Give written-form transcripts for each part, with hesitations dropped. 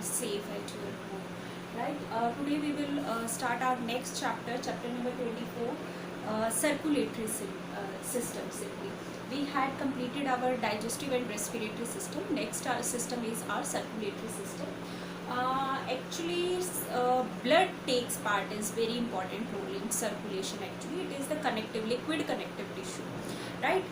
safe at your home, right? Today we will start our next chapter, chapter number 24, circulatory system. Simply, we had completed our digestive and respiratory system. Next our system is our circulatory system. Actually, blood takes part is very important role in circulation. Actually, it is the connective liquid connective tissue, right?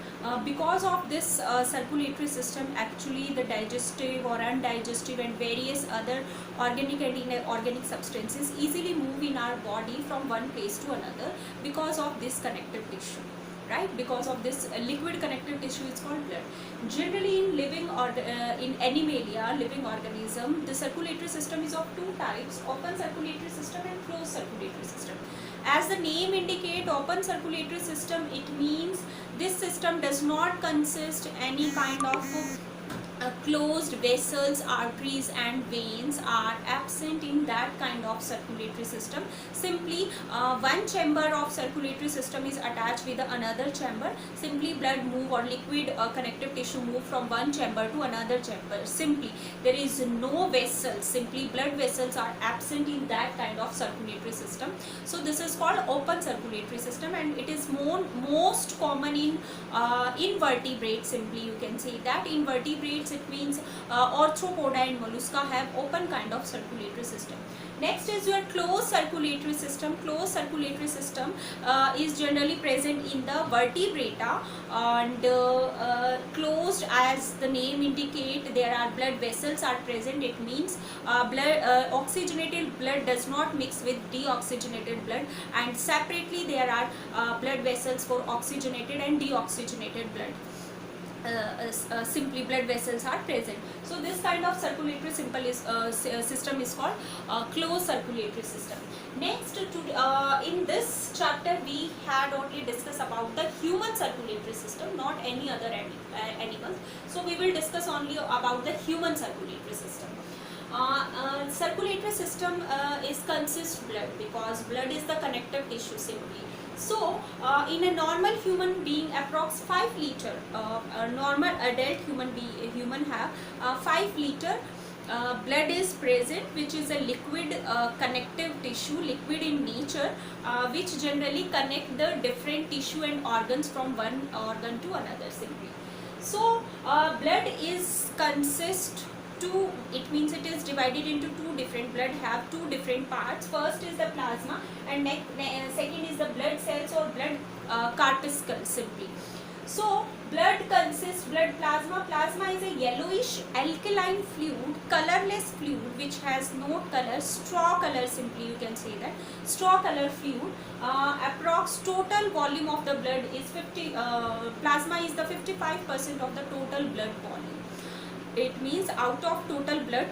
Because of this circulatory system, actually the digestive or undigestive and various other organic and inorganic substances easily move in our body from one place to another because of this connective tissue, right? Because of this liquid connective tissue, it's called blood. Generally in living or in animalia, living organism, the circulatory system is of two types: open circulatory system and closed circulatory system. As the name indicate, open circulatory system, it means this system does not consist any kind of closed vessels, arteries and veins are absent in that kind of circulatory system. Simply one chamber of circulatory system is attached with another chamber. Simply blood move or liquid connective tissue move from one chamber to another chamber. Simply there is no vessels, simply blood vessels are absent in that kind of circulatory system. So this is called open circulatory system, and it is most common in invertebrates. Simply you can say that invertebrates, it means arthropoda and mollusca have open kind of circulatory system. Next is your closed circulatory system. Closed circulatory system is generally present in the vertebrata, and closed, as the name indicate, there are blood vessels are present. It means oxygenated blood does not mix with deoxygenated blood, and separately there are blood vessels for oxygenated and deoxygenated blood. Simply blood vessels are present. So this kind of circulatory system is called closed circulatory system. Next, in this chapter we had only discussed about the human circulatory system, not any other animals. So we will discuss only about the human circulatory system. Circulatory system is consists blood, because blood is the connective tissue simply. So in a normal human being, approx 5 liter, a normal adult human have 5 liter blood is present, which is a liquid connective tissue, liquid in nature, which generally connect the different tissue and organs from one organ to another simply. So blood is consist two, it means it is divided into two different, blood have two different parts. First is the plasma, and second is the blood cells or blood corpuscles simply. So blood consists, blood plasma is a yellowish alkaline fluid, colorless fluid which has no color, straw color simply you can say that, straw color fluid. Approx total volume of the blood is plasma is the 55% of the total blood volume. It means out of total blood,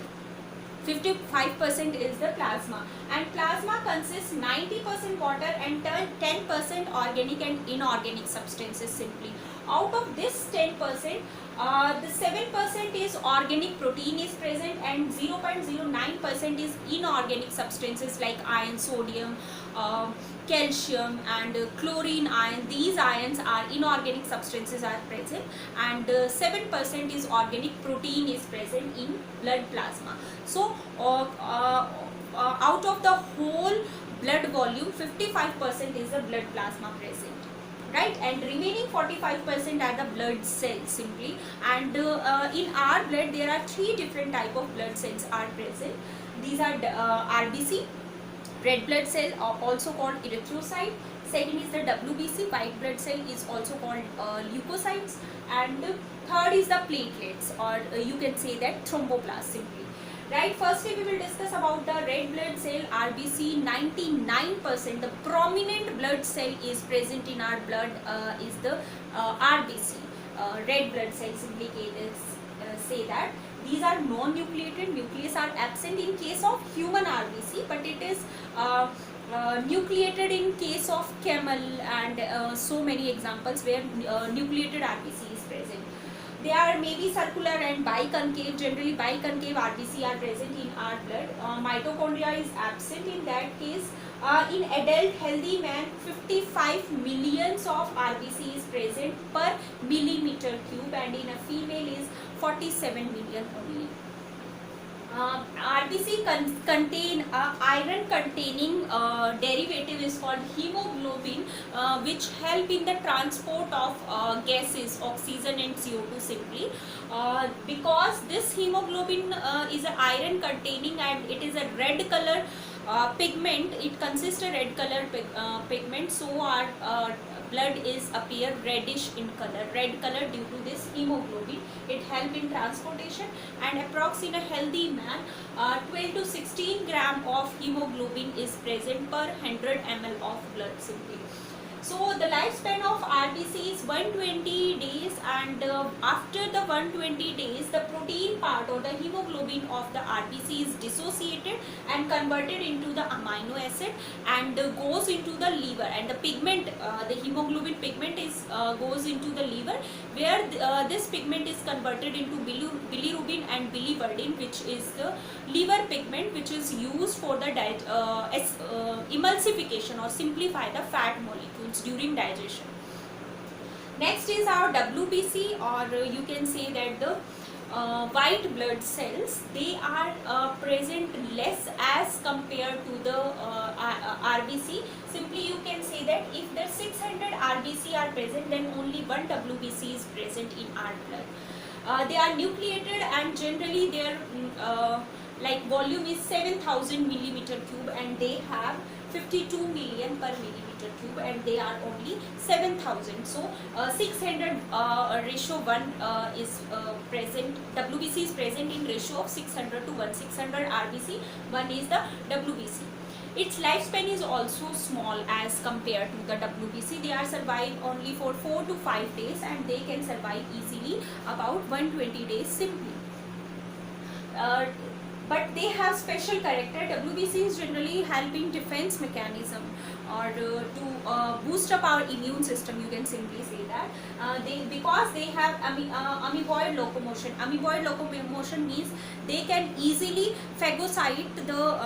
55% is the plasma, and plasma consists 90% water and 10% organic and inorganic substances simply. Out of this 10%, the 7% is organic protein is present, and 0.09% is inorganic substances like iron, sodium, calcium and chlorine ion. These ions are inorganic substances are present, and 7% is organic protein is present in blood plasma. So out of the whole blood volume, 55% is the blood plasma present, right? And remaining 45% are the blood cells simply. And in our blood there are 3 different type of blood cells are present. These are RBC, red blood cell, also called erythrocyte. Second is the WBC, white blood cell, is also called leukocytes. And third is the platelets, or you can say that thromboblast simply, right? Firstly we will discuss about the red blood cell, RBC. 99%, the prominent blood cell is present in our blood is the RBC, red blood cells indicated, say that these are non-nucleated, nucleus are absent in case of human RBC, but it is nucleated in case of camel, and so many examples where nucleated RBC is present. They are maybe circular and biconcave. Generally biconcave RBC are present in our blood. Mitochondria is absent in that case. In adult healthy man, 55 millions of RBC is present per millimeter cube, and in a female is 47 million only. RBC contain iron containing derivative is called hemoglobin, which help in the transport of gases, oxygen and CO2 simply. Because this hemoglobin is an iron containing and it is a red color pigment, it consists a red color pigment, so our blood is appear reddish in color, red color due to this hemoglobin. It help in transportation, and approx in a healthy man 12 to 16 gram of hemoglobin is present per 100 ml of blood simply. So the lifespan of RBC is 120 days, and after the 120 days the protein part or the hemoglobin of the RBC is dissociated and converted into the amino acid and goes into the liver, and the pigment, the hemoglobin pigment is goes into the liver, where this pigment is converted into bilirubin and biliverdin, which is the liver pigment which is used for the emulsification or simplify the fat molecules during digestion. Next is our WBC, or you can say that the white blood cells. They are present less as compared to the RBC. Simply you can say that if the 600 RBC are present, then only one WBC is present in our blood. They are nucleated, and generally their like volume is 7000 millimeter cube, and they have 52 million per millimeter cube, and they are only 7000. So 600 ratio 1 is present, WBC is present in ratio of 600 to 1. 600 RBC, 1 is the WBC. Its lifespan is also small as compared to the WBC. They are survive only for 4 to 5 days, and they can survive easily about 120 days simply. But they have special character. WBC is generally helping defense mechanism, or to boost up our immune system, you can simply say that. Because they have amoeboid locomotion. Amoeboid locomotion means they can easily phagocyte the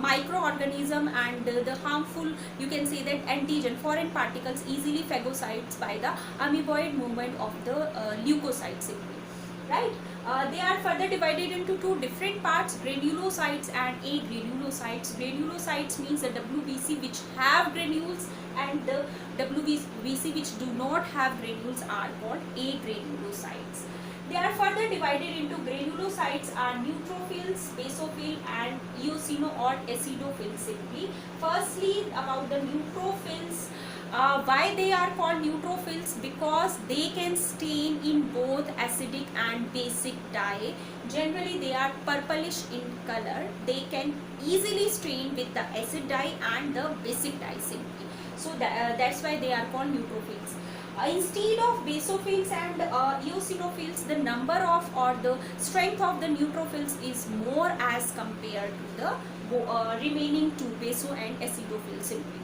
microorganism and the harmful, you can say that, antigen, foreign particles easily phagocytes by the amoeboid movement of the leukocytes simply. Right? They are further divided into two different parts, granulocytes and agranulocytes. Granulocytes means the WBC which have granules, and the WBC which do not have granules are called agranulocytes. They are further divided into granulocytes are neutrophils, basophil and eosino or acidophils simply. Firstly, about the neutrophils. Why they are called neutrophils? Because they can stain in both acidic and basic dye. Generally they are purplish in color. They can easily stain with the acid dye and the basic dye simply. So that's why they are called neutrophils. Instead of basophils and eosinophils, the number of or the strength of the neutrophils is more as compared to the remaining two, baso and acidophils simply.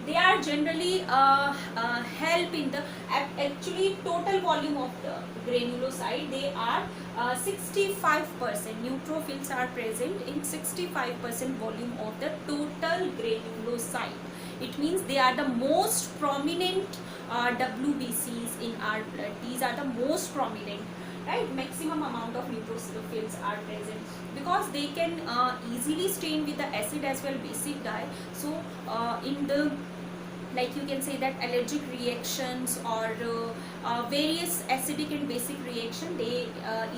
They are generally help in the actually total volume of the granulocyte. They are 65%. Neutrophils are present in 65% volume of the total granulocyte. It means they are the most prominent WBCs in our blood. These are the most prominent, right? Maximum amount of neutrophils are present because they can easily stain with the acid as well basic dye. So in the, like you can say that, allergic reactions or various acidic and basic reaction, they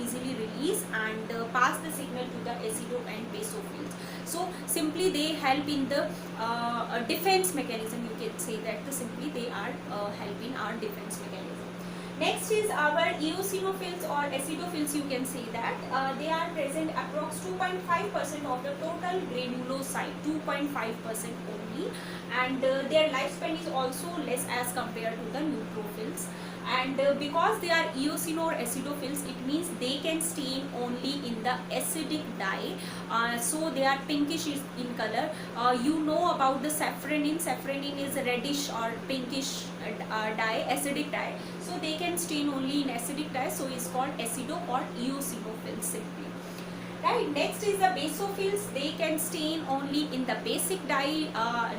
easily release and pass the signal to the acido and basophils. So simply they help in the defense mechanism, you can say that simply they are helping our defense mechanism. Next is our eosinophils or acidophils, you can say that. They are present approx 2.5% of the total granulocyte, 2.5% only, and their lifespan is also less as compared to the neutrophils. And because they are eosino or acidophils, it means they can stain only in the acidic dye. So they are pinkish in color. You know about the safranin. Safranin is a reddish or pinkish dye, acidic dye. So they can stain only in acidic dye. So it's called acido or eosinophils simply. Right. Next is the basophils. They can stain only in the basic dye.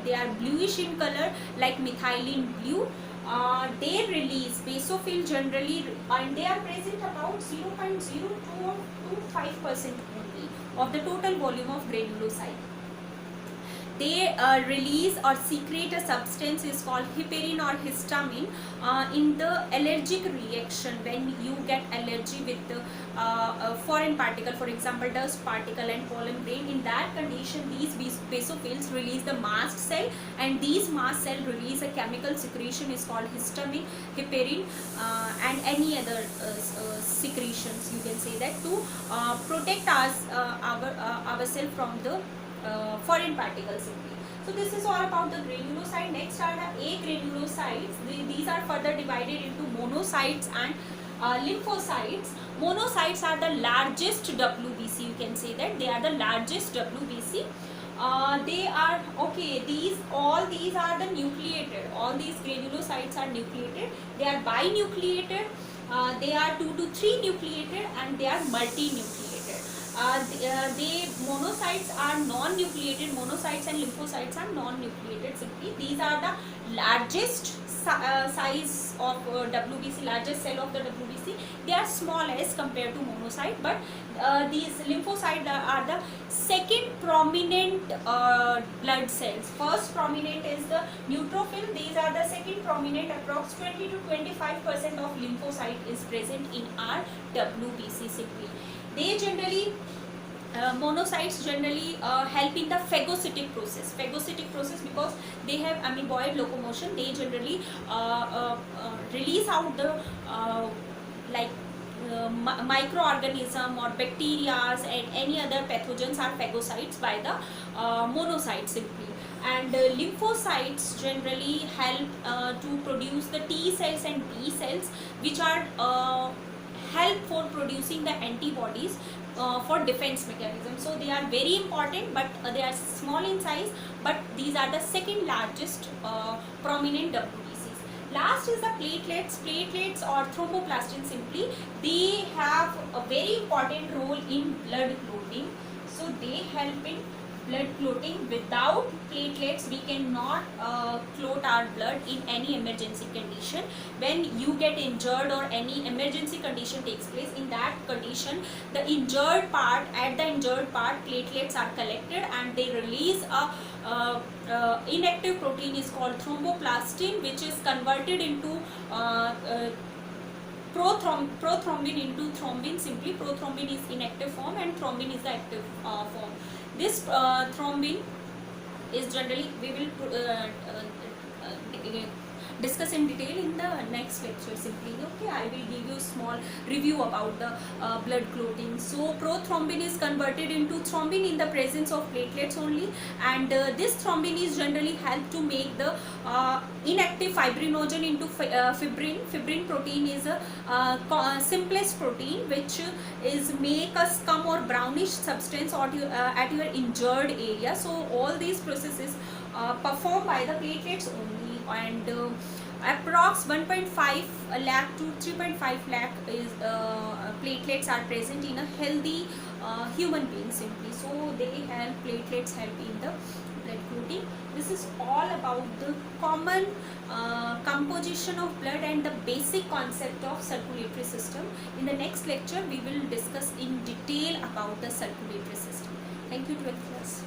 They are bluish in color, like methylene blue. they release basophil generally, and they are present about 0.02 to 5% only of the total volume of granulocyte. They release or secrete a substance is called heparin or histamine in the allergic reaction when you get allergy with the foreign particle, for example dust particle and pollen grain. In that condition, these basophils release the mast cell, and these mast cell release a chemical secretion is called histamine, heparin, and any other secretions, you can say that, to protect us ourselves from the foreign particles simply. So this is all about the granulocyte. Next are the agranulocytes. These are further divided into monocytes and lymphocytes. Monocytes are the largest WBC, you can say that they are the largest WBC. They are okay, all these are the nucleated. All these granulocytes are nucleated. They are binucleated, they are 2 to 3 nucleated, and they are multinucleated. They monocytes are non-nucleated. Monocytes and lymphocytes are non-nucleated simply. These are the largest size of WBC, largest cell of the WBC. They are small as compared to monocyte, but these lymphocytes are the second prominent blood cells. First prominent is the neutrophil. These are the second prominent. Approx 20 to 25% of lymphocyte is present in our WBC simply. They generally monocytes generally help in the phagocytic process. Phagocytic process because they have amoeboid locomotion. They generally release out the microorganism or bacteria and any other pathogens are phagocytes by the monocytes simply. And lymphocytes generally help to produce the T cells and B cells, which are help for producing the antibodies for defense mechanism. So they are very important, but they are small in size, but these are the second largest prominent WBCs. Last is the platelets. Platelets or thromboplastin simply, they have a very important role in blood clotting. So they help in blood clotting. Without platelets we cannot clot our blood in any emergency condition. When you get injured or any emergency condition takes place, in that condition the injured part, at the injured part platelets are collected and they release a inactive protein is called thromboplastin, which is converted into prothrombin into thrombin simply. Prothrombin is inactive form and thrombin is the active form. This thrombin is generally, we will discuss in detail in the next lecture simply. Okay, I will give you small review about the blood clotting. So prothrombin is converted into thrombin in the presence of platelets only, and this thrombin is generally help to make the inactive fibrinogen into fibrin. Fibrin protein is a simplest protein which is make a scum or brownish substance or at your injured area. So all these processes performed by the platelets only, and approx 1.5 lakh to 3.5 lakh is platelets are present in a healthy human being simply. So they help, platelets help in the blood clotting. This is all about the common composition of blood and the basic concept of circulatory system. In the next lecture we will discuss in detail about the circulatory system. Thank you, 12th class.